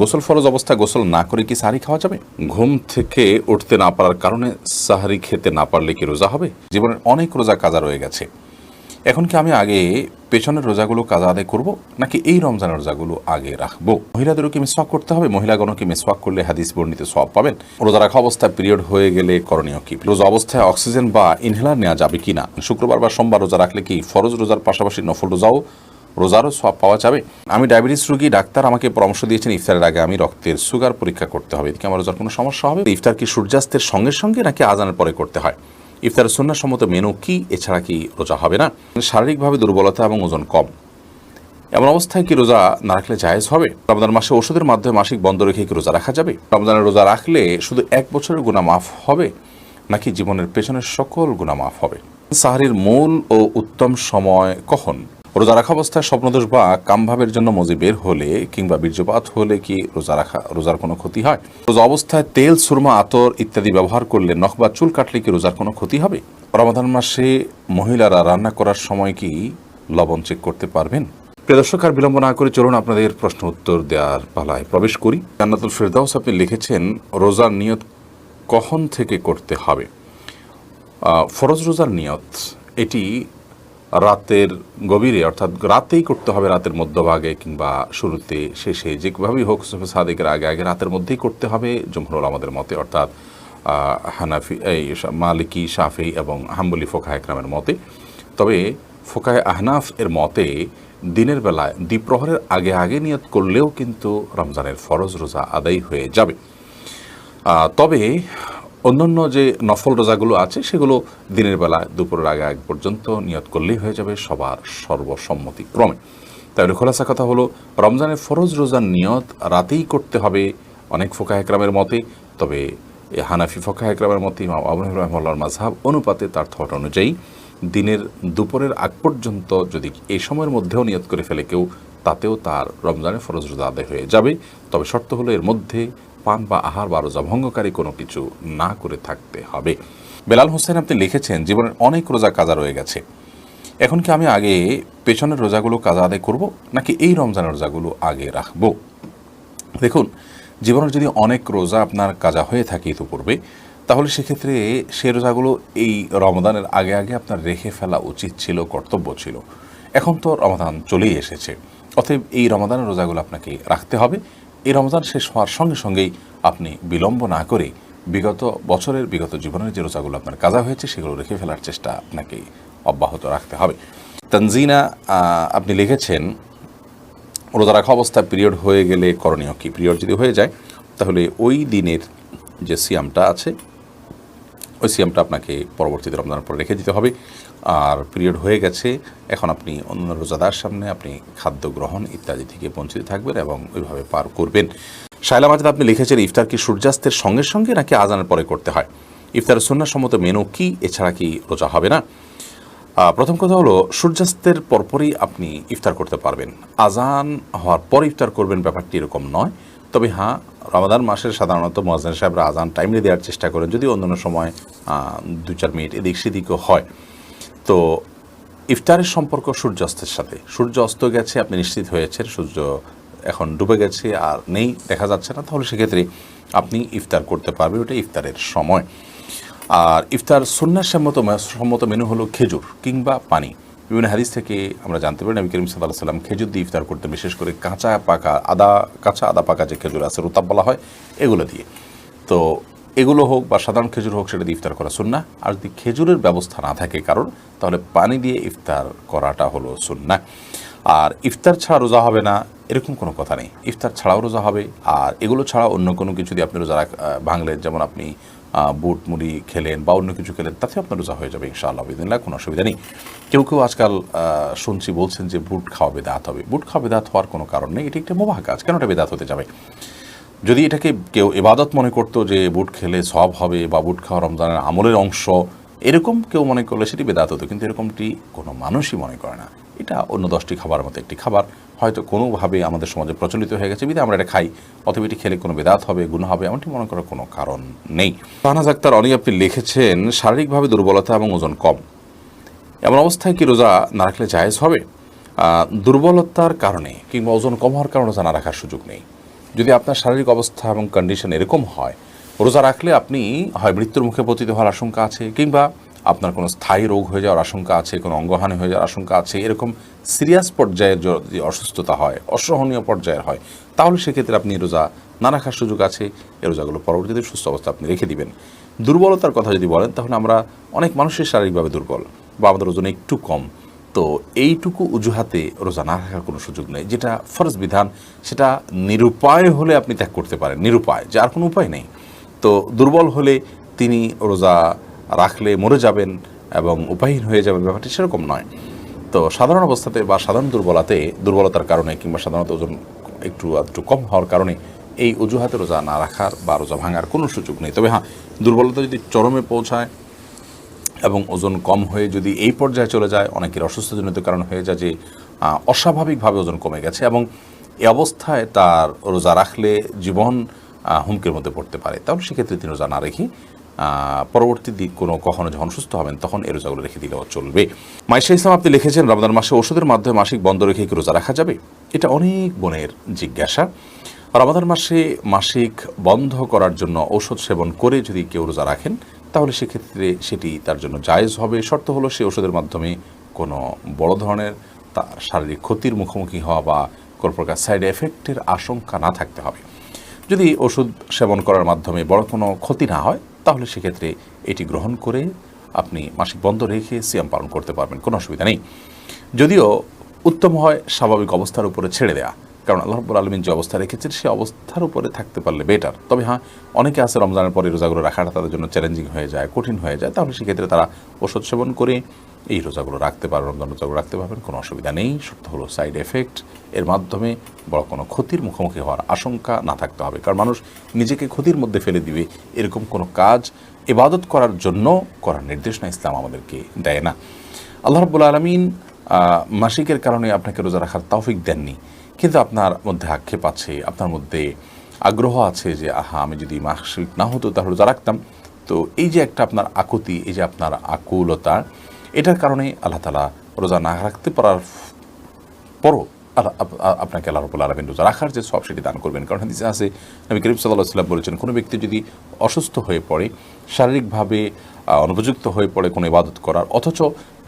গোসল ফরজ অবস্থায় গোসল না করে কি সাহারি খাওয়া যাবে? ঘুম থেকে উঠতে না পারার কারণে সাহারি খেতে না পারলে কি রোজা হবে? জীবনের অনেক রোজা কাজা রয়ে গেছে, এখন কি আমি আগে পেছনের রোজাগুলো কাজা আদায় করব, নাকি এই রমজানের রোজাগুলো আগে রাখবো? মহিলাদেরও কি মিসওয়াক করতে হবে? মহিলাগণও কি মিসওয়াক করলে হাদিস বর্ণিত সওয়াব পাবেন? রোজা রাখা অবস্থায় পিরিয়ড হয়ে গেলে করণীয় কি? রোজা অবস্থায় অক্সিজেন বা ইনহেলার নেওয়া যাবে কি না? শুক্রবার বা সোমবার রোজা রাখলে কি ফরজ রোজার পাশাপাশি নফল রোজারও সওয়াব পাওয়া যাবে? আমি ডায়াবেটিস রোগী, ডাক্তার আমাকে পরামর্শ দিয়েছেন ইফতারের আগে আমি রক্তের সুগার পরীক্ষা করতে হবে, এদিকে আমার রোজার কোনো সমস্যা হবে? ইফতার কি সূর্যাস্তের সঙ্গে সঙ্গে নাকি আজানের পরে করতে হয়? ইফতারের সুন্নাহসম্মত মেনু কি? এছাড়া কি রোজা হবে না? শারীরিকভাবে দুর্বলতা এবং ওজন কম, এমন অবস্থায় কি রোজা না রাখলে জায়েজ হবে? রমজান মাসে ওষুধের মাধ্যমে মাসিক বন্ধ রেখে কি রোজা রাখা যাবে? রমজানের রোজা রাখলে শুধু এক বছরের গুনাহ মাফ হবে, নাকি জীবনের পেছনের সকল গুনাহ মাফ হবে? সাহারির মূল ও উত্তম সময় কখন? রোজা রাখা অবস্থায় স্বপ্নদোষ বা কামভাবের জন্য মজি বের হলে কিংবা বীর্যপাত হলে কি রোজার কোনো ক্ষতি হয়? রোজা অবস্থায় তেল, সুরমা, আতর ইত্যাদি ব্যবহার করলে, নখ বা চুল কাটলে কি রোজার কোনো ক্ষতি হবে? রমাদান মাসে মহিলারা রান্না করার সময় কি লবণ চেক করতে পারবেন? প্রিয় দর্শক, আর বিলম্ব না করে চলুন আপনাদের প্রশ্ন উত্তর দেওয়ার পালায় প্রবেশ করি। জান্নাতুল ফেরদাউস আপনি লিখেছেন, রোজার নিয়ত কখন থেকে করতে হবে? ফরজ রোজার নিয়ত এটি রাতের গভীরে, অর্থাৎ রাতেই করতে হবে, রাতের মধ্যভাগে কিংবা শুরুতে, শেষে, যেভাবেই হোক সুবহ সাদিকের আগে আগে রাতের মধ্যেই করতে হবে জমহুর আমাদের মতে, অর্থাৎ হানাফি, মালিকি, শাফি এবং হাম্বলি ফোকাহে একরামের মতে। তবে ফোকাহে আহনাফ এর মতে দিনের বেলায় দ্বিপ্রহরের আগে আগে নিয়ত করলেও কিন্তু রমজানের ফরজ রোজা আদায় হয়ে যাবে। তবে অন্যান্য যে নফল রোজাগুলো আছে সেগুলো দিনের বেলা দুপুরের আগে আগ পর্যন্ত নিয়ত করলেই হয়ে যাবে সবার সর্বসম্মতিক্রমে। তাহলে খোলাসা কথা হলো, রমজানের ফরজ রোজার নিয়ত রাতেই করতে হবে অনেক ফোকাহে একরামের মতে। তবে হানাফি ফোকাহে একরামের মতে, ইমাম আবু হানিফা রাহিমাহুল্লাহর মাযহাব অনুপাতে, তার থট অনুযায়ী দিনের দুপুরের আগ পর্যন্ত যদি এই সময়ের মধ্যেও নিয়ত করে ফেলে কেউ, তাতেও তার রমজানের ফরজ রোজা আদায় হয়ে যাবে। তবে শর্ত হলো এর মধ্যে পান বা আহার বা রোজা ভঙ্গকারী কোনো কিছু না করে থাকতে হবে। বেলাল হোসেন আপনি লিখেছেন, জীবনের অনেক রোজা কাজা রয়ে গেছে, এখন কি আমি আগে পেছনের রোজাগুলো কাজা আদায় করব, নাকি এই রমজানের রোজাগুলো আগে রাখবো? দেখুন, জীবনের যদি অনেক রোজা আপনার কাজা হয়ে থাকে ইতিপূর্বে, তাহলে সেক্ষেত্রে সে রোজাগুলো এই রমজানের আগে আগে আপনার রেখে ফেলা উচিত ছিল, কর্তব্য ছিল। এখন তো রমজান চলেই এসেছে, অতএব এই রমজানের রোজাগুলো আপনাকে রাখতে হবে। এই রমজান শেষ হওয়ার সঙ্গে সঙ্গেই আপনি বিলম্ব না করে বিগত জীবনের যে রোজাগুলো আপনার কাজা হয়েছে সেগুলো রেখে ফেলার চেষ্টা আপনাকে অব্যাহত রাখতে হবে। তানজিনা আপনি লিখেছেন, রোজা রাখা অবস্থায় পিরিয়ড হয়ে গেলে করণীয় কি? পিরিয়ড যদি হয়ে যায় তাহলে ওই দিনের যে সিয়ামটা আছে ওই সিয়ামটা আপনাকে পরবর্তীতে রমজানের পরে রেখে দিতে হবে। আর পিরিয়ড হয়ে গেছে, এখন আপনি অন্য রোজাদার সামনে আপনি খাদ্য গ্রহণ ইত্যাদি থেকে বঞ্চিত থাকবেন এবং ওইভাবে পার করবেন। শায়লা মাজিদ আপনি লিখেছেন, ইফতার কি সূর্যাস্তের সঙ্গে সঙ্গে নাকি আজানের পরে করতে হয়? ইফতারের সুন্নাহসম্মত মেনু কি? এছাড়া কি রোজা হবে না? প্রথম কথা হলো, সূর্যাস্তের পরপরই আপনি ইফতার করতে পারবেন, আজান হওয়ার পর ইফতার করবেন ব্যাপারটি এরকম নয়। তবে হ্যাঁ, রমাদান মাসের সাধারণত মুয়াজ্জিন সাহেবরা আজান টাইমলি দেওয়ার চেষ্টা করেন, যদি অন্যান্য সময় 2-4 মিনিট এদিক সেদিকও হয়। তো ইফতারের সম্পর্ক সূর্যাস্তের সাথে, সূর্য অস্ত গেছে, আপনি নিশ্চিত হয়েছেন সূর্য এখন ডুবে গেছে আর নেই, দেখা যাচ্ছে না, তাহলে সেক্ষেত্রে আপনি ইফতার করতে পারবেন, ওটা ইফতারের সময়। আর ইফতার সুন্নাহসম্মত মেনু হলো খেজুর কিংবা পানি। বিভিন্ন হাদিস থেকে আমরা জানতে পারি, নবী করিম সাল্লাল্লাহু আলাইহি ওয়াসাল্লাম খেজুর দিয়ে ইফতার করতে, বিশেষ করে কাঁচা আদা পাকা যে খেজুর আছে, রুতাব বলা হয়, এগুলো দিয়ে। তো এগুলো হোক বা সাধারণ খেজুর হোক, সেটা দিয়ে ইফতার করা সুন্নাহ। আর যদি খেজুরের ব্যবস্থা না থাকে কারণ, তাহলে পানি দিয়ে ইফতার করাটা হলো সুন্নাহ। আর ইফতার ছাড়া রোজা হবে না এরকম কোনো কথা নেই, ইফতার ছাড়াও রোজা হবে। আর এগুলো ছাড়া অন্য কোনো কিছু দিয়ে আপনি রোজা ভাঙলেন, যেমন আপনি বুট মুড়ি খেলেন বা অন্য কিছু খেলেন, তাতে আপনার রোজা হয়ে যাবে ইনশাআল্লাহ বিদিনিল্লাহ, কোনো অসুবিধা নেই। কেউ আজকাল শুনছি বলছেন যে বুট খাওয়া বেদাত হবে। বুট খাওয়া বেদাত হওয়ার কোনো কারণ নেই, এটি একটা মুবাহ কাজ, কেন এটা বেদাত হতে যাবে? যদি এটাকে কেউ ইবাদত মনে করতো যে বুট খেলে সওয়াব হবে বা বুট খাওয়া রমজানের আমলের অংশ, এরকম কেউ মনে করলে সেটি বেদাত হতো, কিন্তু এরকমটি কোনো মানুষই মনে করে না। এটা অন্য 10টি খাবারের মতো একটি খাবার, হয়তো কোনোভাবে আমাদের সমাজে প্রচলিত হয়ে গেছে, বিধায় আমরা এটা খাই, অথবা এটি খেলে কোনো বেদাত হবে, গুনাহ হবে, এমনটি মনে করার কোনো কারণ নেই। শাহনাজ আক্তার অনি আপনি লিখেছেন, শারীরিকভাবে দুর্বলতা এবং ওজন কম, এমন অবস্থায় কি রোজা না রাখলে জায়েজ হবে? দুর্বলতার কারণে কিংবা ওজন কম হওয়ার কারণে রোজা না রাখার সুযোগ নেই। যদি আপনার শারীরিক অবস্থা এবং কন্ডিশন এরকম হয়, রোজা রাখলে আপনি হয় মৃত্যুর মুখে পতিত হওয়ার আশঙ্কা আছে, কিংবা আপনার কোনো স্থায়ী রোগ হয়ে যাওয়ার আশঙ্কা আছে, কোনো অঙ্গহানি হয়ে যাওয়ার আশঙ্কা আছে, এরকম সিরিয়াস পর্যায়ের যদি অসুস্থতা হয়, অসহনীয় পর্যায়ের হয়, তাহলে সেক্ষেত্রে আপনি রোজা না রাখার সুযোগ আছে। এই রোজাগুলো পরবর্তীতে সুস্থ অবস্থা আপনি রেখে দিবেন। দুর্বলতার কথা যদি বলেন, তাহলে আমরা অনেক মানুষের শারীরিকভাবে দুর্বল বা আমাদের ওজন একটু কম, তো এইটুকু অজুহাতে রোজা না রাখার কোনো সুযোগ নেই। যেটা ফরজ বিধান, সেটা নিরুপায় হলে আপনি ত্যাগ করতে পারেন, নিরুপায় যে আর কোনো উপায় নেই। তো দুর্বল হলে তিনি রোজা রাখলে মরে যাবেন এবং উপায়হীন হয়ে যাবেন, ব্যাপারটি সেরকম নয়। তো সাধারণ অবস্থাতে বা সাধারণ দুর্বলতার কারণে কিংবা সাধারণত ওজন একটু কম হওয়ার কারণে এই অজুহাতে রোজা না রাখার বা রোজা ভাঙার কোনো সুযোগ নেই। তবে হ্যাঁ, দুর্বলতা যদি চরমে পৌঁছায় এবং ওজন কম হয়ে যদি এই পর্যায়ে চলে যায়, অনেকের অসুস্থজনিত কারণ হয়ে যায় যে অস্বাভাবিকভাবে ওজন কমে গেছে, এবং এই অবস্থায় তার রোজা রাখলে জীবন হুমকির মধ্যে পড়তে পারে, তাহলে সেক্ষেত্রে তিনি রোজা না রেখে পরবর্তী দিক কখনো যখন সুস্থ হবেন তখন এই রোজাগুলো রেখে দিলেও চলবে। মাইশা ইসলাম আপনি লিখেছেন, রমজান মাসে ওষুধের মাধ্যমে মাসিক বন্ধ রেখে কি রোজা রাখা যাবে? এটা অনেক বোনের জিজ্ঞাসা। রমজান মাসে মাসিক বন্ধ করার জন্য ঔষধ সেবন করে যদি কেউ রোজা রাখেন, তাহলে সেক্ষেত্রে সেটি তার জন্য জায়েজ হবে। শর্ত হলো সেই ওষুধের মাধ্যমে কোনো বড় ধরনের তার শারীরিক ক্ষতির মুখোমুখি হওয়া বা কোনো প্রকার সাইড এফেক্টের আশঙ্কা না থাকতে হবে। যদি ওষুধ সেবন করার মাধ্যমে বড় কোনো ক্ষতি না হয়, তাহলে সেক্ষেত্রে এটি গ্রহণ করে আপনি মাসিক বন্ধ রেখে সিয়াম পালন করতে পারবেন, কোনো অসুবিধা নেই। যদিও উত্তম হয় স্বাভাবিক অবস্থার উপরে ছেড়ে দেওয়া, কারণ আল্লাহ রাব্বুল আলামিন যে অবস্থা রেখেছেন সেই অবস্থার উপরে থাকতে পারলে বেটার। তবে হ্যাঁ, অনেকে আছে রমজানের পরে রোজাগুলো রাখাটা তাদের জন্য চ্যালেঞ্জিং হয়ে যায়, কঠিন হয়ে যায়, তাহলে সেক্ষেত্রে তারা ওষুধ সেবন করে এই রোজাগুলো রাখতে পারবেন, রমজান রোজাগুলো রাখতে পারবেন, কোনো অসুবিধা নেই। শর্ত হলো সাইড এফেক্ট এর মাধ্যমে বড় কোনো ক্ষতির মুখোমুখি হওয়ার আশঙ্কা না থাকতে হবে। কারণ মানুষ নিজেকে ক্ষতির মধ্যে ফেলে দিবে এরকম কোনো কাজ ইবাদত করার জন্য করার নির্দেশনা ইসলাম আমাদেরকে দেয় না। আল্লাহ রাব্বুল আলামিন মাসিকের কারণে আপনাকে রোজা রাখার তৌফিক দেননি, কিন্তু আপনার মধ্যে আক্ষেপ আছে, আপনার মধ্যে আগ্রহ আছে যে আমি যদি মাসিক না হতো তাহলে রোজা রাখতাম। তো এই যে একটা আপনার আকুতি, এই যে আপনার আকুলতা, এটার কারণে আল্লাহ তাআলা রোজা না রাখতে পারার পরও আপনাকে আল্লাহ রাব্বুল আলামিন রোজা রাখার যে সওয়াব সেটি দান করবেন। কারণ হাদিসে আছে, নবী করিম সাল্লাল্লাহু আলাইহি ওয়াসাল্লাম বলেছেন, কোনো ব্যক্তি যদি অসুস্থ হয়ে পড়ে, শারীরিকভাবে অনুপযুক্ত হয়ে পড়ে কোনো ইবাদত করার, অথচ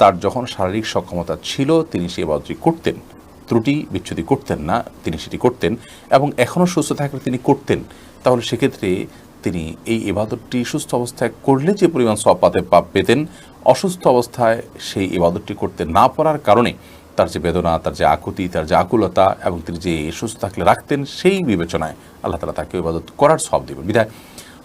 তার যখন শারীরিক সক্ষমতা ছিল তিনি সেই ইবাদতটি করতেন, ত্রুটি বিচ্ছুতি করতেন না, তিনি সেটি করতেন এবং এখনও সুস্থ থাকলে তিনি করতেন, তাহলে সেক্ষেত্রে তিনি এই ইবাদতটি সুস্থ অবস্থায় করলে যে পরিমাণ সওয়াব পেতেন, অসুস্থ অবস্থায় সেই ইবাদতটি করতে না পারার কারণে তার যে বেদনা, তার যে আকুতি, তার যে আকুলতা এবং তিনি যে সুস্থ থাকলে রাখতেন, সেই বিবেচনায় আল্লাহ তাআলা তাকে ইবাদত করার সওয়াব দেবেন। বিধায়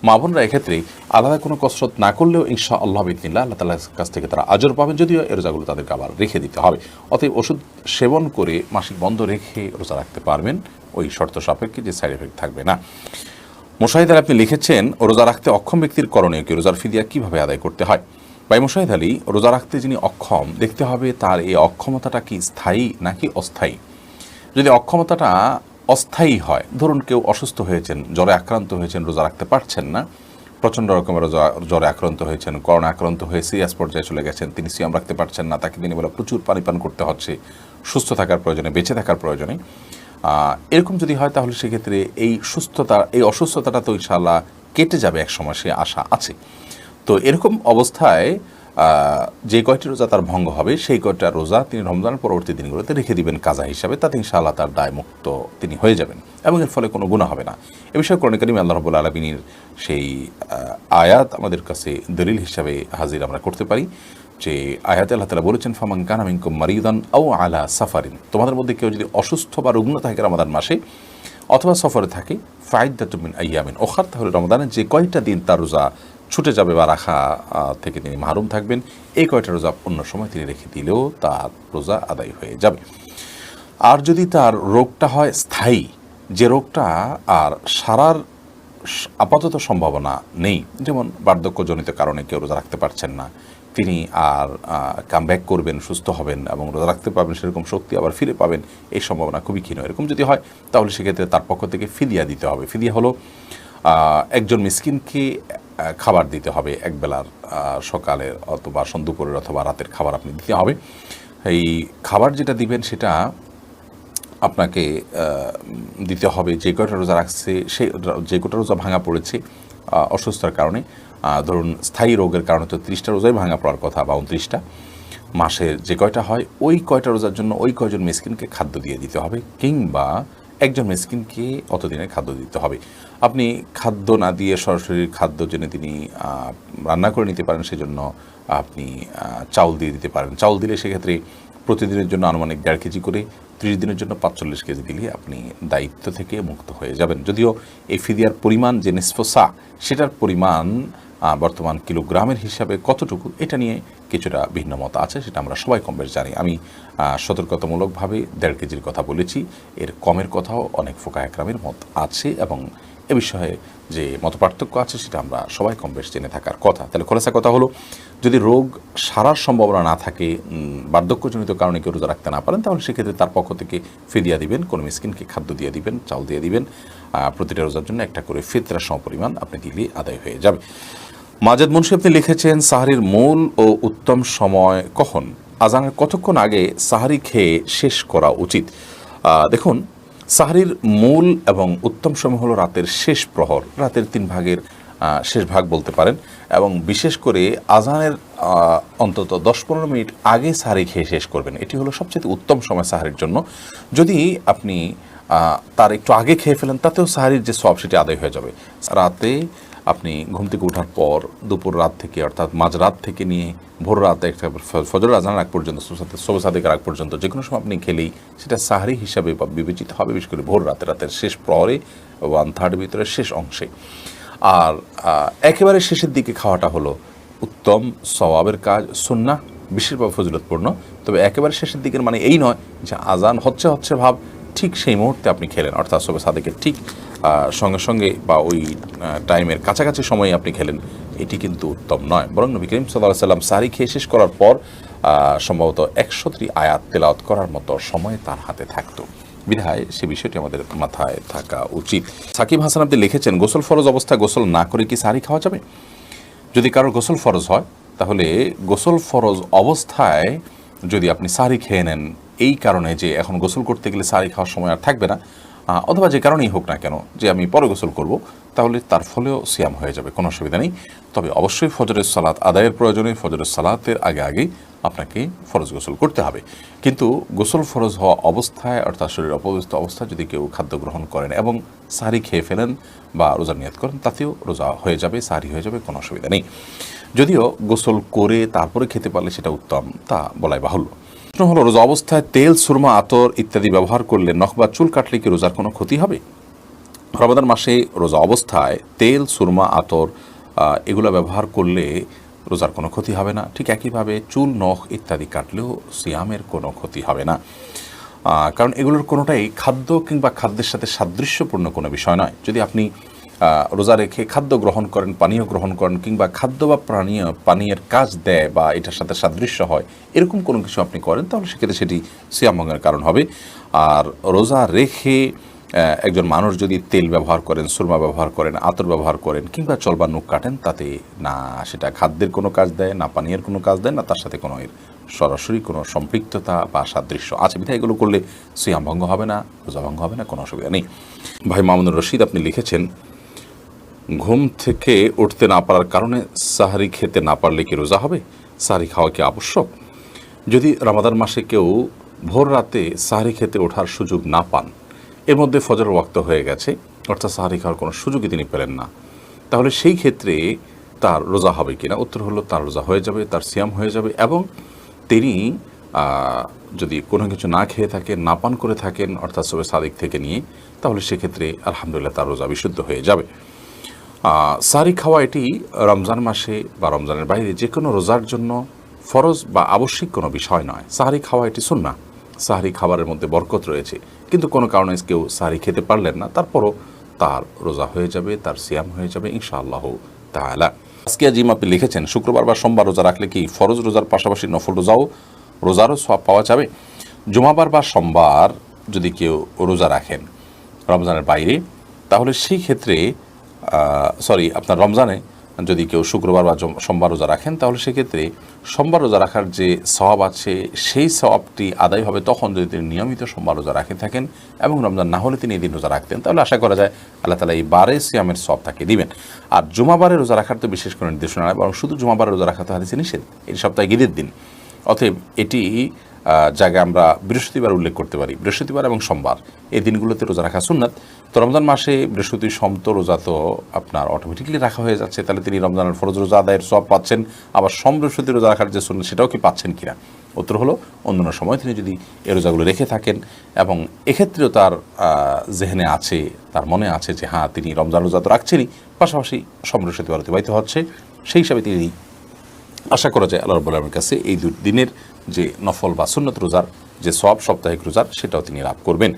মা বোনরা এক্ষেত্রে আলাদা কোনো কসরত না করলেও ইনশাআল্লাহ বিইذনিল্লাহ আল্লাহ তাআলার কাছ থেকে তারা আজর পাবেন, যদিও এই রোজাগুলো তাদেরকে আবার রেখে দিতে হবে। অতএব ওষুধ সেবন করে মাসিক বন্ধ রেখে রোজা রাখতে পারবেন, ওই শর্ত সাপেক্ষে যে সাইড এফেক্ট থাকবে না। মোশাহিদ আলী আপনি লিখেছেন, রোজা রাখতে অক্ষম ব্যক্তির করণীয় কি, রোজার ফিদিয়া কীভাবে আদায় করতে হয়? ভাই মোশাহিদ আলী, রোজা রাখতে যিনি অক্ষম, দেখতে হবে তার এই অক্ষমতাটা কি স্থায়ী নাকি অস্থায়ী। যদি অক্ষমতাটা অস্থায়ী হয়, ধরুন কেউ অসুস্থ হয়েছেন, জ্বরে আক্রান্ত হয়েছেন, রোজা রাখতে পারছেন না, প্রচণ্ড রকমের জ্বরে আক্রান্ত হয়েছেন, করোনা আক্রান্ত হয়ে সিরিয়াস পর্যায়ে চলে গেছেন, তিনি সিয়াম রাখতে পারছেন না, তাকে তিনি বলে প্রচুর পানি পান করতে হচ্ছে সুস্থ থাকার প্রয়োজনে, বেঁচে থাকার প্রয়োজনে। এরকম যদি হয়, তাহলে সেক্ষেত্রে এই অসুস্থতাটা তো ইনশাআল্লাহ কেটে যাবে এক সময়, সে আশা আছে। তো এরকম অবস্থায় যে কয়টি রোজা তার ভঙ্গ হবে, সেই কয়টা রোজা তিনি রমজানের পরবর্তী দিনগুলোতে রেখে দিবেন কাজা হিসাবে, তাতে ইনশাআল্লাহ তার দায়মুক্ত তিনি হয়ে যাবেন এবং এর ফলে কোনো গুনাহ হবে না। এ বিষয়ে কোরআন কারীমে আল্লাহ রাব্বুল আলামিনের সেই আয়াত আমাদের কাছে দলিল হিসাবে হাজির আমরা করতে পারি, যে আয়াতে আল্লাহ তাআলা বলেছেন, ফামান কানা মিনকুম মারিদান আও আলা সাফারিন, তোমাদের মধ্যে কেউ যদি অসুস্থ বা রুগ্ন থাকে রমাদান মাসে অথবা সফরে থাকে, ফাইদ্দাতুম মিন আইয়ামিন উখার, তাহলে রমাদানের যে কয়টা দিন তার রোজা ছুটে যাবে বা রাখা থেকে তিনি মাহরুম থাকবেন, এই কয়টা রোজা অন্য সময় তিনি রেখে দিলেও তার রোজা আদায় হয়ে যাবে। আর যদি তার রোগটা হয় স্থায়ী, যে রোগটা আর সারার আপাতত সম্ভাবনা নেই, যেমন বার্ধক্যজনিত কারণে কেউ রোজা রাখতে পারছেন না, তিনি আর কামব্যাক করবেন, সুস্থ হবেন এবং রোজা রাখতে পারবেন, সেরকম শক্তি আবার ফিরে পাবেন, এই সম্ভাবনা খুবই ক্ষীণ। এরকম যদি হয়, তাহলে সেক্ষেত্রে তার পক্ষ থেকে ফিদিয়া দিতে হবে। ফিদিয়া হলো একজন মিসকিনকে খাবার দিতে হবে, একবেলার সকালের অথবা দুপুরের অথবা রাতের খাবার আপনি দিতে হবে। এই খাবার যেটা দিবেন সেটা আপনাকে দিতে হবে। যে কয়টা রোজা রাখছে যে কয়টা রোজা ভাঙা পড়েছে অসুস্থতার কারণে, ধরুন স্থায়ী রোগের কারণে তো 30টা রোজাই ভাঙা পড়ার কথা বা 29টা, মাসের যে কয়টা হয় ওই কয়টা রোজার জন্য ওই কয়জন মিসকিনকে খাদ্য দিয়ে দিতে হবে, কিংবা একজন মিসকিনকে অতদিনের খাদ্য দিতে হবে। আপনি খাদ্য না দিয়ে সরাসরি খাদ্য জেনে তিনি রান্না করে নিতে পারেন, সেজন্য আপনি চাউল দিয়ে দিতে পারেন। চাউল দিলে সেক্ষেত্রে প্রতিদিনের জন্য আনুমানিক 1.5 কেজি করে 30 দিনের জন্য 45 কেজি দিলে আপনি দায়িত্ব থেকে মুক্ত হয়ে যাবেন। যদিও এই ফিদিয়ার পরিমাণ যে নিসফ সা, সেটার পরিমাণ বর্তমান কিলোগ্রামের হিসাবে কতটুকু, এটা নিয়ে কিছুটা ভিন্ন মত আছে, সেটা আমরা সবাই কম বেশ জানি। আমি সতর্কতামূলকভাবে 1.5 কেজির কথা বলেছি, এর কমের কথাও অনেক ফোকা একরামের মত আছে, এবং এ বিষয়ে যে মতপার্থক্য আছে সেটা আমরা সবাই কম বেশ জেনে থাকার কথা। তাহলে খোলাসা কথা হলো, যদি রোগ সারার সম্ভাবনা না থাকে, বার্ধক্যজনিত কারণে কেউ রোজা রাখতে না পারেন, তাহলে সেক্ষেত্রে তার পক্ষ থেকে ফিদিয়া দিবেন, কোনো মিসকিনকে খাদ্য দিয়ে দিবেন, চাউল দিয়ে দিবেন। প্রতিটা রোজার জন্য একটা করে ফিতরা সমপরিমাণ আপনি দিলে আদায় হয়ে যাবে। মাজেদ মুন্সি আপনি লিখেছেন, সাহারির মূল ও উত্তম সময় কখন? আজানের কতক্ষণ আগে সাহারি খেয়ে শেষ করা উচিত? দেখুন, সাহারির মূল এবং উত্তম সময় হলো রাতের শেষ প্রহর, রাতের 3 ভাগের শেষ ভাগ বলতে পারেন, এবং বিশেষ করে আজানের অন্তত 10-15 মিনিট আগে সাহারি খেয়ে শেষ করবেন। এটি হলো সবচেয়ে উত্তম সময় সাহারির জন্য। যদি আপনি তার একটু আগে খেয়ে ফেলেন, তাতেও সাহারির যে সওয়াব সেটি আদায় হয়ে যাবে। রাতে আপনি ঘুম থেকে ওঠার পর দুপুর রাত থেকে, অর্থাৎ মাঝরাত থেকে নিয়ে ভোর রাতে একটা ফজর আজানের আগ পর্যন্ত, সবে সাদেকের আগ পর্যন্ত যে কোনো সময় আপনি খেলেই সেটা সাহারি হিসাবে বিবেচিত হবে, বিশেষ করে ভোর রাতের শেষ প্রহরে 1/3 ভিতরে শেষ অংশে। আর একেবারে শেষের দিকে খাওয়াটা হলো উত্তম সওয়াবের কাজ, সুন্নাহ, বিশেষভাবে ফজিলতপূর্ণ। তবে একেবারে শেষের দিকের মানে এই নয় যে আজান হচ্ছে ভাব ঠিক সেই মুহূর্তে আপনি খেলেন, অর্থাৎ সবে সাদেকের ঠিক সঙ্গে সঙ্গে বা ওই টাইমের কাছাকাছি সময়ে আপনি খেলেন, এটি কিন্তু উত্তম নয়। বরং নবী করিম সাল্লাল্লাহু আলাইহি ওয়াসাল্লাম সাহারি খেয়ে শেষ করার পর সম্ভবত 100টি আয়াত তেলাওয়াত করার মতো সময় তার হাতে থাকতো, বিধায় সে বিষয়টি আমাদের মাথায় থাকা উচিত। সাকিব হাসান আপনি লিখেছেন, গোসল ফরজ অবস্থায় গোসল না করে কি সাহারি খাওয়া যাবে? যদি কারোর গোসল ফরজ হয়, তাহলে গোসল ফরজ অবস্থায় যদি আপনি সাহারি খেয়ে নেন, এই কারণে যে এখন গোসল করতে গেলে সাহারি খাওয়ার সময় আর থাকবে না, অথবা যে কারণেই হোক না কেন যে আমি পরে গোসল করব, তাহলে তার ফলেও সিয়াম হয়ে যাবে, কোনো অসুবিধা নেই। তবে অবশ্যই ফজরের সালাত আদায়ের প্রয়োজনে ফজরের সালাতের আগে আপনাকে ফরজ গোসল করতে হবে। কিন্তু গোসল ফরজ হওয়া অবস্থায়, অর্থাৎ শরীর অপবিত্র অবস্থায় যদি কেউ খাদ্য গ্রহণ করেন এবং সাহারি খেয়ে ফেলেন বা রোজার নিয়ত করেন, তাতেও রোজা হয়ে যাবে, সাহারি হয়ে যাবে, কোনো অসুবিধা নেই। যদিও গোসল করে তারপরে খেতে পারলে সেটা উত্তম, তা বলাই বাহুল্য। প্রশ্ন হলো, রোজা অবস্থায় তেল, সুরমা, আতর ইত্যাদি ব্যবহার করলে, নখ বা চুল কাটলে কি রোজার কোনো ক্ষতি হবে? রমাদান মাসে রোজা অবস্থায় তেল, সুরমা, আতর এগুলো ব্যবহার করলে রোজার কোনো ক্ষতি হবে না। ঠিক একইভাবে চুল, নখ ইত্যাদি কাটলেও সিয়ামের কোনো ক্ষতি হবে না, কারণ এগুলোর কোনোটাই খাদ্য কিংবা খাদ্যের সাথে সাদৃশ্যপূর্ণ কোনো বিষয় নয়। যদি আপনি রোজা রেখে খাদ্য গ্রহণ করেন, পানীয় গ্রহণ করেন, কিংবা খাদ্য বা পানীয়ের কাজ দেয় বা এটার সাথে সাদৃশ্য হয়, এরকম কোনো কিছু আপনি করেন, তাহলে সেক্ষেত্রে সেটি সিয়াম ভঙ্গের কারণ হবে। আর রোজা রেখে একজন মানুষ যদি তেল ব্যবহার করেন, সুরমা ব্যবহার করেন, আতর ব্যবহার করেন, কিংবা চলবা নখ কাটেন, তাতে না সেটা খাদ্যের কোনো কাজ দেয়, না পানীয়ের কোনো কাজ দেয়, না তার সাথে কোনো এর সরাসরি কোনো সম্পৃক্ততা বা সাদৃশ্য আছে, বিধায় এগুলো করলে সিয়াম ভঙ্গ হবে না, রোজা ভঙ্গ হবে না, কোনো অসুবিধা নেই। ভাই মামুনুর রশিদ আপনি লিখেছেন, ঘুম থেকে উঠতে না পারার কারণে সাহারি খেতে না পারলে কি রোজা হবে? সাহারি খাওয়া কি আবশ্যক? যদি রমাদান মাসে কেউ ভোর রাতে সাহারি খেতে ওঠার সুযোগ না পান, এর মধ্যে ফজর ওয়াক্ত হয়ে গেছে, অর্থাৎ সাহারি খাওয়ার কোনো সুযোগই তিনি পেলেন না, তাহলে সেই ক্ষেত্রে তার রোজা হবে কিনা? উত্তর হলো, তার রোজা হয়ে যাবে, তার সিয়াম হয়ে যাবে, এবং তিনি যদি কোনো কিছু না খেয়ে থাকেন, না পান করে থাকেন, অর্থাৎ সবে সাদিক থেকে নিয়ে, তাহলে সেক্ষেত্রে আলহামদুলিল্লাহ তার রোজা বিশুদ্ধ হয়ে যাবে। সাহারি খাওয়া এটি রমজান মাসে বা রমজানের বাইরে যে কোনো রোজার জন্য ফরজ বা আবশ্যিক কোনো বিষয় নয়। সাহারি খাওয়া এটি সুন্নাহ, সাহারি খাবারের মধ্যে বরকত রয়েছে, কিন্তু কোনো কারণে কেউ সাহারি খেতে পারলেন না, তারপরও তার রোজা হয়ে যাবে, তার সিয়াম হয়ে যাবে ইনশাআল্লাহ তাআলা। আজকে আজিম আপনি লিখেছেন, শুক্রবার বা সোমবার রোজা রাখলে কি ফরজ রোজার পাশাপাশি নফল রোজারও সওয়াব পাওয়া যাবে? জুমাবার বা সোমবার যদি কেউ রোজা রাখেন রমজানের বাইরে, তাহলে সেই ক্ষেত্রে আপনার রমজানে যদি কেউ শুক্রবার বা সোমবার রোজা রাখেন, তাহলে সেক্ষেত্রে সোমবার রোজা রাখার যে সওয়াব আছে সেই সওয়াবটি আদায় হবে তখন যদি তিনি নিয়মিত সোমবার রোজা রাখে থাকেন এবং রমজান না হলে তিনি এই দিন রোজা রাখতেন, তাহলে আশা করা যায় আল্লাহ তাআলা এই বারে সিয়ামের সওয়াব তাকে দিবেন। আর জুমাবারে রোজা রাখার তো বিশেষ কোনো নির্দেশনা নয়, বরং শুধু জুমাবারে রোজা রাখা তো হাদিসে নিষেধ, এটি সপ্তাহে ঈদের দিন। অতএব এটি জায়গায় আমরা বৃহস্পতিবার উল্লেখ করতে পারি, বৃহস্পতিবার এবং সোমবার এই দিনগুলোতে রোজা রাখা সুন্নাত। তো রমজান মাসে বৃহস্পতি সোম তো রোজা তো আপনার অটোমেটিকলি রাখা হয়ে যাচ্ছে, তাহলে তিনি রমজানের ফরজ রোজা আদায়ের সওয়াব পাচ্ছেন, আবার সোম বৃহস্পতি রোজা রাখার যে সুন্নাত সেটাও কি পাচ্ছেন কিনা। উত্তর হলো অন্যান্য সময় তিনি যদি এই রোজাগুলো রেখে থাকেন এবং এক্ষেত্রেও তার জেহেনে আছে, তার মনে আছে যে হ্যাঁ তিনি রমজান রোজা তো রাখছেনই, পাশাপাশি সোম বৃহস্পতিবার অতিবাহিত হচ্ছে, সেই হিসাবে তিনি আশা করা যায় আল্লাহ রাব্বুল আলামিনের কাছে এই দিনের যে নফল বা সুন্নত রোজার যে সওয়াব সাপ্তাহিক রোজার সেটাও তিনি লাভ করবেন।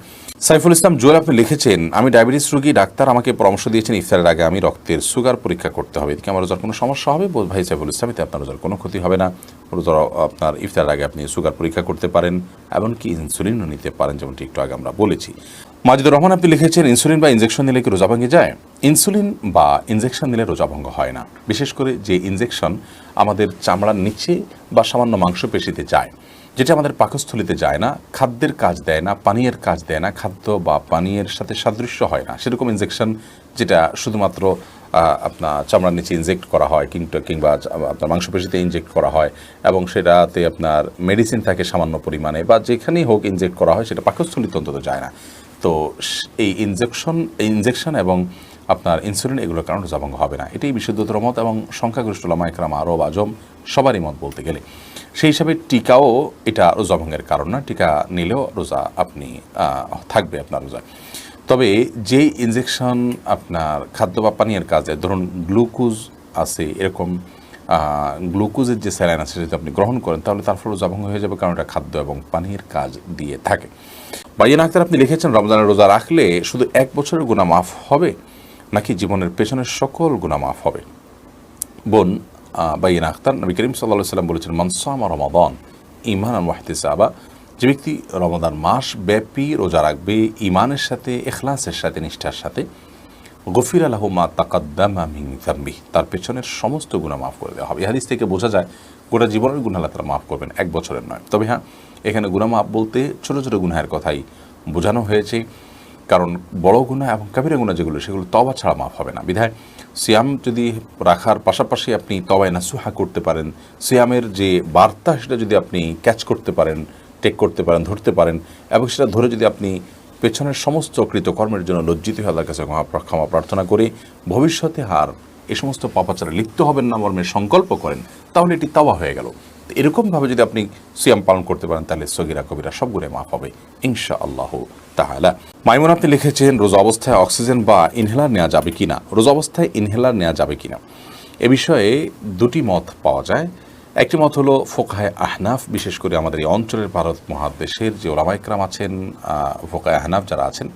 সাইফুল ইসলাম জুয়েল আপনি লিখেছেন, আমি ডায়াবেটিস রোগী, ডাক্তার আমাকে পরামর্শ দিয়েছেন ইফতারের আগে আমি রক্তের সুগার পরীক্ষা করতে হবে, এতে কি আমার রোজার কোনো সমস্যা হবে? ভাই সাইফুল ইসলাম, এতে আপনার রোজার কোনো ক্ষতি হবে না। রোজার আপনার ইফতারের আগে আপনি সুগার পরীক্ষা করতে পারেন, এমনকি ইনসুলিনও নিতে পারেন, যেমনটি একটু আগে আমরা বলেছি। মাজিদুর রহমান আপনি লিখেছেন, ইনসুলিন বা ইনজেকশন নিলে কি রোজা ভেঙে যায়? ইনসুলিন বা ইনজেকশন নিলে রোজা ভঙ্গ হয় না, বিশেষ করে যে ইনজেকশন আমাদের চামড়ার নিচে বা সামান্য মাংসপেশিতে যায়, যেটা আমাদের পাকস্থলিতে যায় না, খাদ্যের কাজ দেয় না, পানীয়ের কাজ দেয় না, খাদ্য বা পানীয়ের সাথে সাদৃশ্য হয় না, সেরকম ইনজেকশন যেটা শুধুমাত্র আপনার চামড়ার নিচে ইনজেক্ট করা হয় কিংবা আপনার মাংসপেশিতে ইনজেক্ট করা হয় এবং সেটাতে আপনার মেডিসিন থাকে সামান্য পরিমাণে, বা যেখানেই হোক ইনজেক্ট করা হয় সেটা পাকস্থলিতে অন্তত যায় না। তো এই ইনজেকশন এবং আপনার ইনসুলিন এগুলোর কারণে রোজা ভঙ্গ হবে না, এটাই বিশুদ্ধতর মত এবং সংখ্যাগরিষ্ঠ উলামা ইকরাম আরব আজম সবারই মত বলতে গেলে। সেই হিসাবে টিকাও এটা রোজা ভঙ্গের কারণ না, টিকা নিলেও রোজা আপনি থাকবে আপনার রোজা। তবে যে ইনজেকশন আপনার খাদ্য বা পানীয়ের কাজে, ধরুন গ্লুকোজ আছে, এরকম গ্লুকোজের যে স্যালাইন আছে যদি আপনি গ্রহণ করেন তাহলে তার ফলে রোজা ভঙ্গ হয়ে যাবে, কারণ এটা খাদ্য এবং পানীয়ের কাজ দিয়ে থাকে। বাইয়ান আক্তার আপনি লিখেছেন, রমজানের রোজা রাখলে শুধু 1 বছরের গুনাহ মাফ হবে নাকি জীবনের পেছনের সকল গুনাহ মাফ হবে? বোন বাইয়ান আক্তার, নবী করিম সাল্লাল্লাহু আলাইহি ওয়াসাল্লাম বলেছেন, মান সামা রমাদান ঈমানান ওয়া ইহতিসাবা, যে ব্যক্তি রমাদান মাস ব্যাপী রোজা রাখবে ঈমানের সাথে, ইখলাসের সাথে, নিষ্ঠার সাথে, গফিরা লাহু মা তাকাদ্দামা মিন যামবিহি, তার পেছনের সমস্ত গুনাহ মাফ করে দেওয়া হবে। এই হাদিস থেকে বোঝা যায় গোটা জীবনের গুনাহ আল্লাহ তাআলা মাফ করবেন, 1 বছরের নয়। তবে হ্যাঁ, এখানে গুনাহ মাফ বলতে ছোট ছোট গুনাহের কথাই বোঝানো হয়েছে, কারণ বড় গুনাহ এবং কাবিরা গুনাহ যেগুলো সেগুলো তওবা ছাড়া মাফ হবে না। বিধায় সিয়াম যদি রাখার পাশাপাশি আপনি তওবায়ে নাসুহা করতে পারেন, সিয়ামের যে বার্তা সেটা যদি আপনি ক্যাচ করতে পারেন, টেক করতে পারেন, ধরতে পারেন, এবং সেটা ধরে যদি আপনি পেছনের সমস্ত কৃতকর্মের জন্য লজ্জিত হয়ে আল্লাহর কাছে ক্ষমা প্রার্থনা করে ভবিষ্যতে আর এই সমস্ত পাপাচারে লিপ্ত হবেন না মর্মে সংকল্প করেন, তাহলে এটি তাওবা হয়ে গেল। এরকমভাবে যদি আপনি সিয়াম পালন করতে পারেন তাহলে সগীরা কবিরা সব গুনাহ মাফ হবে ইনশাআল্লাহ তাআলা। মাইমুন আপনি লিখেছেন, রোজা অবস্থায় অক্সিজেন বা ইনহেলার নেওয়া যাবে কিনা? রোজা অবস্থায় ইনহেলার নেওয়া যাবে কিনা এ বিষয়ে দুটি মত পাওয়া যায়। একটি মত হলো ফোকাহে আহনাফ, বিশেষ করে আমাদের এই অঞ্চলের ভারত মহাদেশের যে ওলামা ইকরাম আছেন, ফোকাহে আহনাফ যারা আছেন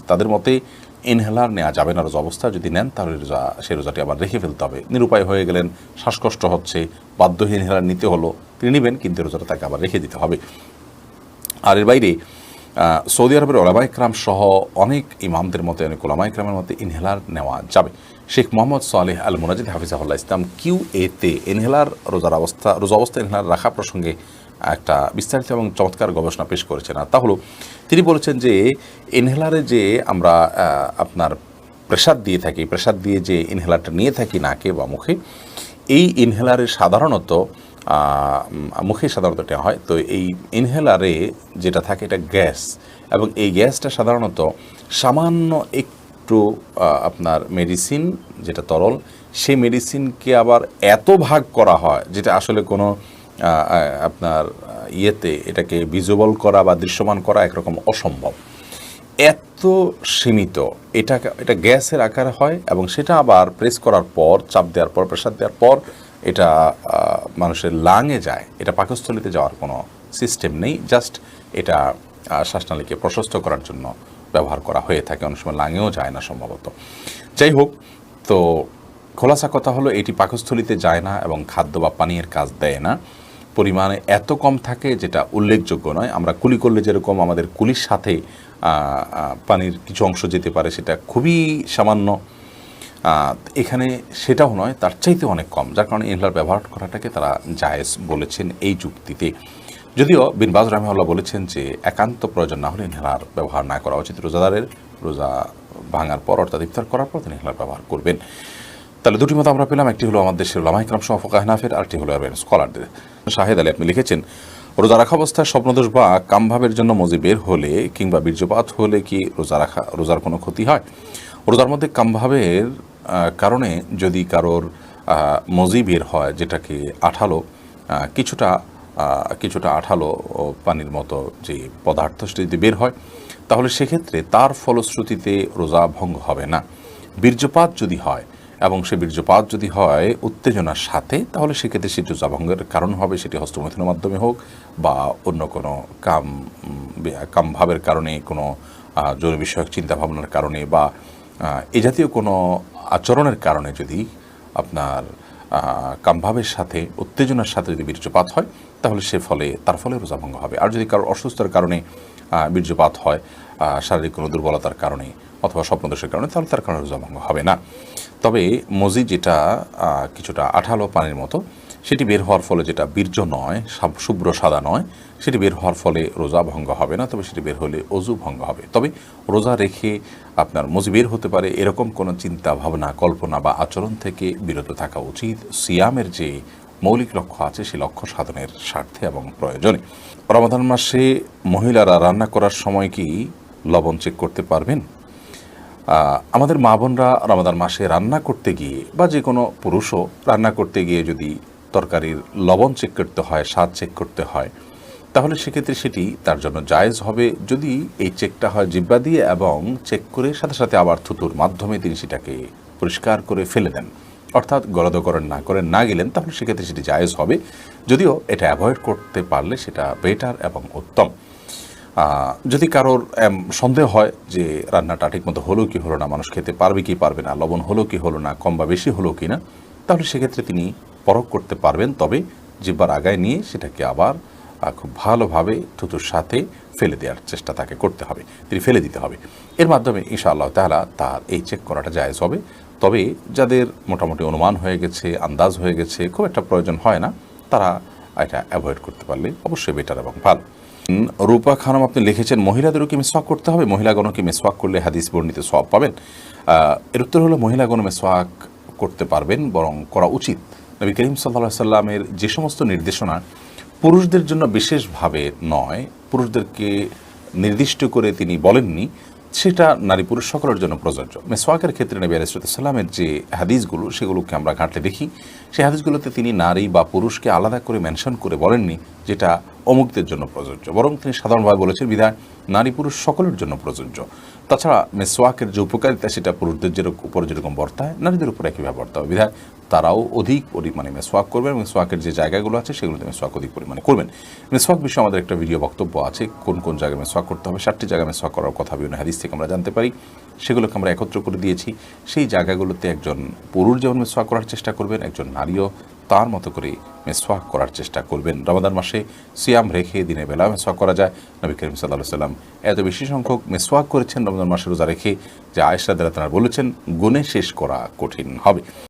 তাদের মতে ইনহেলার নেওয়া যাবে না রোজা অবস্থা। যদি নেন তাহলে সেই রোজাটি আবার রেখে ফেলতে হবে। নিরুপায় হয়ে গেলেন, শ্বাসকষ্ট হচ্ছে, বাধ্যহীন ইনহেলার নিতে হলো, তিনি নেবেন, কিন্তু রোজাটা তাকে আবার রেখে দিতে হবে। আর এর বাইরে সৌদি আরবের ওলামা ইকরাম সহ অনেক ইমামদের মতে, অনেক ওলামা ইকরামের মতে ইনহেলার নেওয়া যাবে। শেখ মোহাম্মদ সালেহ আল মুনাজিদ হাফিজাহুল্লাহ ইসলাম QA-তে ইনহেলার রোজা অবস্থা ইনহেলার রাখা প্রসঙ্গে একটা বিস্তারিত এবং চমৎকার গবেষণা পেশ করেছেন। আর তা হলো, তিনি বলেছেন যে ইনহেলারে যে আমরা আপনার প্রেসার দিয়ে যে ইনহেলারটা নিয়ে থাকি নাকে বা মুখে, এই ইনহেলারে সাধারণত মুখে সাধারণত নেওয়া হয়। তো এই ইনহেলারে যেটা থাকে এটা গ্যাস, এবং এই গ্যাসটা সাধারণত সামান্য একটু আপনার মেডিসিন যেটা তরল, সেই মেডিসিনকে আবার এত ভাগ করা হয় যেটা আসলে কোনো আপনার এটাকে ভিজুয়াল করা বা দৃশ্যমান করা একরকম অসম্ভব, এত সীমিত। এটা গ্যাসের আকারে হয় এবং সেটা আবার প্রেস করার পর, চাপ দেওয়ার পর, প্রেসার দেওয়ার পর এটা মানুষের লাংয়ে যায়। এটা পাকস্থলিতে যাওয়ার কোনো সিস্টেম নেই, জাস্ট এটা শ্বাসনালীকে প্রশস্ত করার জন্য ব্যবহার করা হয়ে থাকে। অনেক সময় লাংয়েও যায় না সম্ভবত। যাই হোক, তো খোলাসা কথা হলো এটি পাকস্থলিতে যায় না এবং খাদ্য বা পানীয়ের কাজ দেয় না। পরিমাণে এত কম থাকে যেটা উল্লেখযোগ্য নয়। আমরা কুলি করলে যেরকম আমাদের কুলির সাথে পানির কিছু অংশ যেতে পারে, সেটা খুবই সামান্য এখানে সেটাও নয়, তার চাইতে অনেক কম, যার কারণে ইনহেলার ব্যবহার করাটাকে তারা জায়েজ বলেছেন এই যুক্তিতে। যদিও বিন বাজ রাহিমাহুল্লাহ বলেছেন যে একান্ত প্রয়োজন না হলে ইনহেলার ব্যবহার না করা উচিত। রোজাদারের রোজা ভাঙার পর অর্থাৎ ইফতার করার পর তিনি ইনহেলার ব্যবহার করবেন। তাহলে দুটি মত আমরা পেলাম, একটি হলো আমাদের দেশের উলামায়ে কেরাম সহ ফুকাহা হানাফির, আরেকটি হলো আরবাইন স্কলারদের। শাহেদ আলী আপনি লিখেছেন, রোজা রাখা অবস্থায় স্বপ্নদোষ বা কামভাবের জন্য মজি বের হলে কিংবা বীর্যপাত হলে কি রোজার কোনো ক্ষতি হয়? রোজার মধ্যে কামভাবের কারণে যদি কারোর মজি বের হয়, যেটাকে আঠালো কিছুটা আঠালো পানির মতো যে পদার্থ সেটা যদি বের হয়, তাহলে সেক্ষেত্রে তার ফলশ্রুতিতে রোজা ভঙ্গ হবে না। বীর্যপাত যদি হয় এবং সে বীর্যপাত যদি হয় উত্তেজনার সাথে, তাহলে সেক্ষেত্রে সেটি রোজা ভঙ্গের কারণ হবে, সেটি হস্তমৈথুনের মাধ্যমে হোক বা অন্য কোনো কামভাবের কারণে, কোনো যৌন বিষয়ক চিন্তাভাবনার কারণে বা এ জাতীয় কোনো আচরণের কারণে যদি আপনার কামভাবের সাথে উত্তেজনার সাথে যদি বীর্যপাত হয়, তাহলে তার ফলে রোজা ভঙ্গ হবে। আর যদি কারোর অসুস্থতার কারণে বীর্যপাত হয়, শারীরিক কোনো দুর্বলতার কারণে অথবা স্বপ্নদোষের কারণে, তাহলে তার কারণে রোজা ভঙ্গ হবে না। তবে মজি যেটা কিছুটা আঠালো পানির মতো, সেটি বের হওয়ার ফলে, যেটা বীর্য নয়, শুভ্র সাদা নয়, সেটি বের হওয়ার ফলে রোজা ভঙ্গ হবে না। তবে সেটি বের হলে অজু ভঙ্গ হবে। তবে রোজা রেখে আপনার মজি বের হতে পারে এরকম কোনো চিন্তা ভাবনা, কল্পনা বা আচরণ থেকে বিরত থাকা উচিত, সিয়ামের যে মৌলিক লক্ষ্য আছে সেই লক্ষ্য সাধনের স্বার্থে এবং প্রয়োজনে। রমাদান মাসে মহিলারা রান্না করার সময় কি লবণ চেক করতে পারবেন? আমাদের মা বোনরা রমাদান মাসে রান্না করতে গিয়ে, বা যে কোনো পুরুষও রান্না করতে গিয়ে যদি তরকারির লবণ চেক করতে হয়, স্বাদ চেক করতে হয়, তাহলে সেক্ষেত্রে সেটি তার জন্য জায়েজ হবে যদি এই চেকটা হয় জিহ্বা দিয়ে এবং চেক করে সাথে সাথে আবার থুতুর মাধ্যমে তিনি সেটাকে পরিষ্কার করে ফেলে দেন, অর্থাৎ গলদকরণ না গেলেন, তাহলে সেক্ষেত্রে সেটি জায়েজ হবে। যদিও এটা অ্যাভয়েড করতে পারলে সেটা বেটার এবং উত্তম। যদি কারোর সন্দেহ হয় যে রান্নাটা ঠিকমতো হলো কি হলো না, মানুষ খেতে পারবে কি পারবে না, লবণ হলো কি হলো না, কম বা বেশি হলো কি না, তাহলে সেক্ষেত্রে তিনি পরখ করতে পারবেন। তবে জিহ্বার আগায় নিয়ে সেটাকে আবার খুব ভালোভাবে থুতুর সাথে ফেলে দেওয়ার চেষ্টা তাকে করতে হবে, তিনি ফেলে দিতে হবে। এর মাধ্যমে ইনশাআল্লাহ তাআলা তার এই চেক করাটা জায়েজ হবে। তবে যাদের মোটামুটি অনুমান হয়ে গেছে, আন্দাজ হয়ে গেছে, খুব একটা প্রয়োজন হয় না, তারা এটা অ্যাভয়েড করতে পারলে অবশ্যই বেটার এবং ভালো। রূপা খানম আপনি লিখেছেন, মহিলাদেরও কি মিসওয়াক করতে হবে? মহিলাগণও কি মিসওয়াক করলে হাদিস বর্ণিত সওয়াব পাবেন? এর উত্তর হলো, মহিলাগণ মিসওয়াক করতে পারবেন, বরং করা উচিত। নবী করিম সাল্লাল্লাহু আলাইহি সাল্লামের যে সমস্ত নির্দেশনা পুরুষদের জন্য বিশেষভাবে নয়, পুরুষদেরকে নির্দিষ্ট করে তিনি বলেননি, সেটা নারী পুরুষ সকলের জন্য প্রযোজ্য। মিসওয়াকের ক্ষেত্রে নবী আলাইহিস সালামের যে হাদিসগুলো, সেগুলোকে আমরা ঘাঁটলে দেখি, সেই হাদিসগুলোতে তিনি নারী বা পুরুষকে আলাদা করে মেনশন করে বলেননি যেটা অমুকদের জন্য প্রযোজ্য, বরং তিনি সাধারণভাবে বলেছেন বিধায় নারী পুরুষ সকলের জন্য প্রযোজ্য। তাছাড়া মিসওয়াকের যে উপকারিতা, সেটা পুরুষদের উপর যেরকম বর্তায়, নারীদের উপর একইভাবে বর্তায়, বিধায় তারাও অধিক পরিমাণে মিসওয়াক করবেন। মিসওয়াকের যে জায়গাগুলো আছে সেগুলোতে মিসওয়াক অধিক পরিমাণে করবেন। মিসওয়াক বিষয়ে আমাদের একটা ভিডিও বক্তব্য আছে, কোন কোন জায়গায় মিসওয়াক করতে হবে, 7টি জায়গায় মিসওয়াক করার কথা বিভিন্ন হাদিস থেকে আমরা জানতে পারি, সেগুলোকে আমরা একত্র করে দিয়েছি। সেই জায়গাগুলোতে একজন পুরুষ যেমন মিসওয়াক করার চেষ্টা করবেন, একজন নারীও তার মতো করে মিসওয়াক করার চেষ্টা করবেন। রমাদান মাসে সিয়াম রেখে দিনের বেলা মিসওয়াক করা যায়। নবী করিম সাল্লাল্লাহু আলাইহি সাল্লাম এত বেশি সংখ্যক মিসওয়াক করেছেন রমাদান মাসে রোজা রেখে যে আয়েশা রাদিয়াল্লাহু আনহা বলেছেন, গুণে শেষ করা কঠিন হবে।